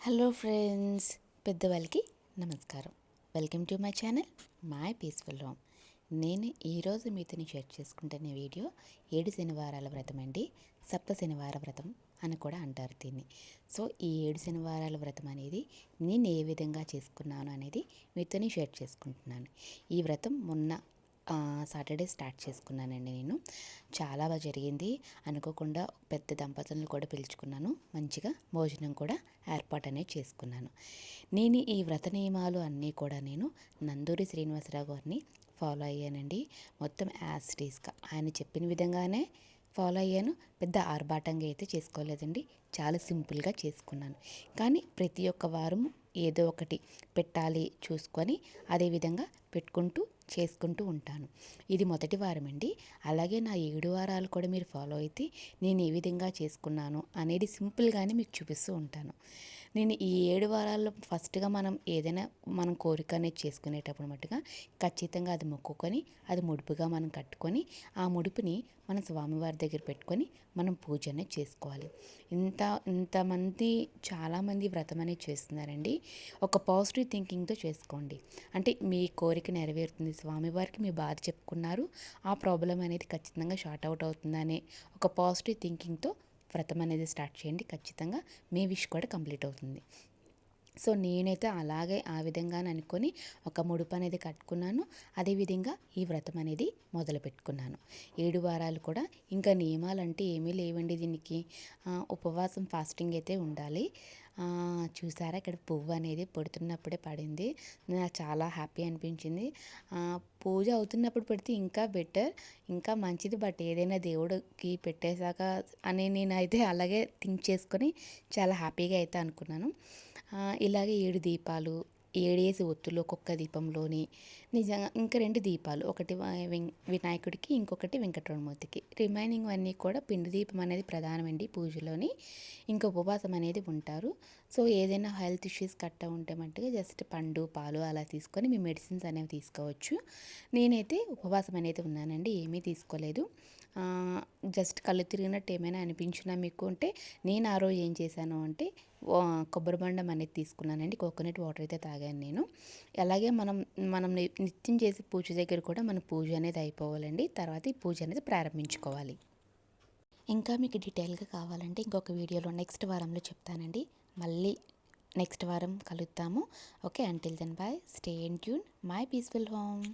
Hello friends, పెద్దవాళ్ళకి నమస్కారం. Welcome to my channel my peaceful home. నేను ఈరోజు మీతో షేర్ చేసుకుంటున్న వీడియో 7 శనివారాల వ్రతం అండి. సప్త శనివార వ్రతం అని కూడా అంటారు దీన్ని. సో ఈ 7 శనివారాల వ్రతం అనేది నేను ఏ విధంగా చేసుకున్నాను అనేది మీతో షేర్ చేసుకుంటున్నాను. ఈ వ్రతం మొన్న సాటర్డే స్టార్ట్ చేసుకున్నానండి. నేను చాలా బాగా జరిగింది. అనుకోకుండా పెద్ద దంపతులను కూడా పిలుచుకున్నాను. మంచిగా భోజనం కూడా ఏర్పాటు అనేది చేసుకున్నాను. నేను ఈ వ్రత నియమాలు అన్నీ కూడా నేను నందూరి శ్రీనివాసరావు గారిని ఫాలో అయ్యానండి. మొత్తం యాజ్ ఇట్ ఈస్గా ఆయన చెప్పిన విధంగానే ఫాలో అయ్యాను. పెద్ద ఆర్భాటంగా అయితే చేసుకోలేదండి. చాలా సింపుల్గా చేసుకున్నాను. కానీ ప్రతి ఒక్క వారం ఏదో ఒకటి పెట్టాలి చూసుకొని అదేవిధంగా పెట్టుకుంటూ చేసుకుంటూ ఉంటాను. ఇది మొదటి వారం అండి. అలాగే నా 7 వారాలు కూడా మీరు ఫాలో అయితే నేను ఏ విధంగా చేసుకున్నాను అనేది సింపుల్గానే మీకు చూపిస్తూ ఉంటాను. నేను ఈ 7 వారాల్లో ఫస్ట్గా మనం కోరిక అనేది చేసుకునేటప్పుడు మట్టుగా ఖచ్చితంగా అది మొక్కుకొని అది ముడుపుగా మనం కట్టుకొని ఆ ముడుపుని మన స్వామివారి దగ్గర పెట్టుకొని మనం పూజ అనేది చేసుకోవాలి. ఇంతమంది చాలామంది వ్రతం అనేది చేస్తున్నారండి. ఒక పాజిటివ్ థింకింగ్తో చేసుకోండి. అంటే మీ కోరిక నెరవేరుతుంది, స్వామివారికి మీ బాధ చెప్పుకున్నారు, ఆ ప్రాబ్లం అనేది ఖచ్చితంగా షార్ట్ అవుట్ అవుతుందనే ఒక పాజిటివ్ థింకింగ్తో వ్రతం అనేది స్టార్ట్ చేయండి. ఖచ్చితంగా మీ విష్ కూడా కంప్లీట్ అవుతుంది. సో నేనైతే అలాగే ఆ విధంగానే అనుకొని ఒక ముడుపు అనేది కట్టుకున్నాను. అదేవిధంగా ఈ వ్రతం అనేది మొదలు పెట్టుకున్నాను. 7 వారాలు కూడా ఇంకా నియమాలు అంటే ఏమీ లేవండి దీనికి. ఉపవాసం ఫాస్టింగ్ అయితే ఉండాలి. చూసారా, ఇక్కడ పువ్వు అనేది పెడుతున్నప్పుడే పడింది. నాకు చాలా హ్యాపీ అనిపించింది. పూజ అవుతున్నప్పుడు పెడితే ఇంకా బెటర్, ఇంకా మంచిది. బట్ ఏదైనా దేవుడికి పెట్టేశాక అని నేనైతే అలాగే థింక్ చేసుకొని చాలా హ్యాపీగా అయితే అనుకున్నాను. ఇలాగే 7 దీపాలు, 7 ఒత్తులు ఒక్కొక్క దీపంలోని నిజంగా ఇంకా 2 దీపాలు, ఒకటి వినాయకుడికి, ఇంకొకటి వెంకటరమూర్తికి. రిమైనింగ్ అన్నీ కూడా పిండి దీపం అనేది ప్రధానమండి పూజలోని. ఇంకా ఉపవాసం అనేది ఉంటారు. సో ఏదైనా హెల్త్ ఇష్యూస్ ఉంటే మట్టుగా జస్ట్ పండు పాలు అలా తీసుకొని మీ మెడిసిన్స్ అనేవి తీసుకోవచ్చు. నేనైతే ఉపవాసం అనేది ఉన్నానండి, ఏమీ తీసుకోలేదు. జస్ట్ కళ్ళు తిరిగినట్టు ఏమైనా అనిపించినా మీకు అంటే నేను ఆ రోజు ఏం చేశాను అంటే కొబ్బరి బండం అనేది తీసుకున్నానండి. కోకోనట్ వాటర్ అయితే తాగాను నేను. అలాగే మనం నిత్యం చేసే పూజ దగ్గర కూడా మన పూజ అనేది అయిపోవాలండి. తర్వాత ఈ పూజ అనేది ప్రారంభించుకోవాలి. ఇంకా మీకు డీటెయిల్గా కావాలంటే ఇంకొక వీడియోలో నెక్స్ట్ వారంలో చెప్తానండి. మళ్ళీ నెక్స్ట్ వారం కలుద్దాము. Okay, until then bye, stay in tune my peaceful home.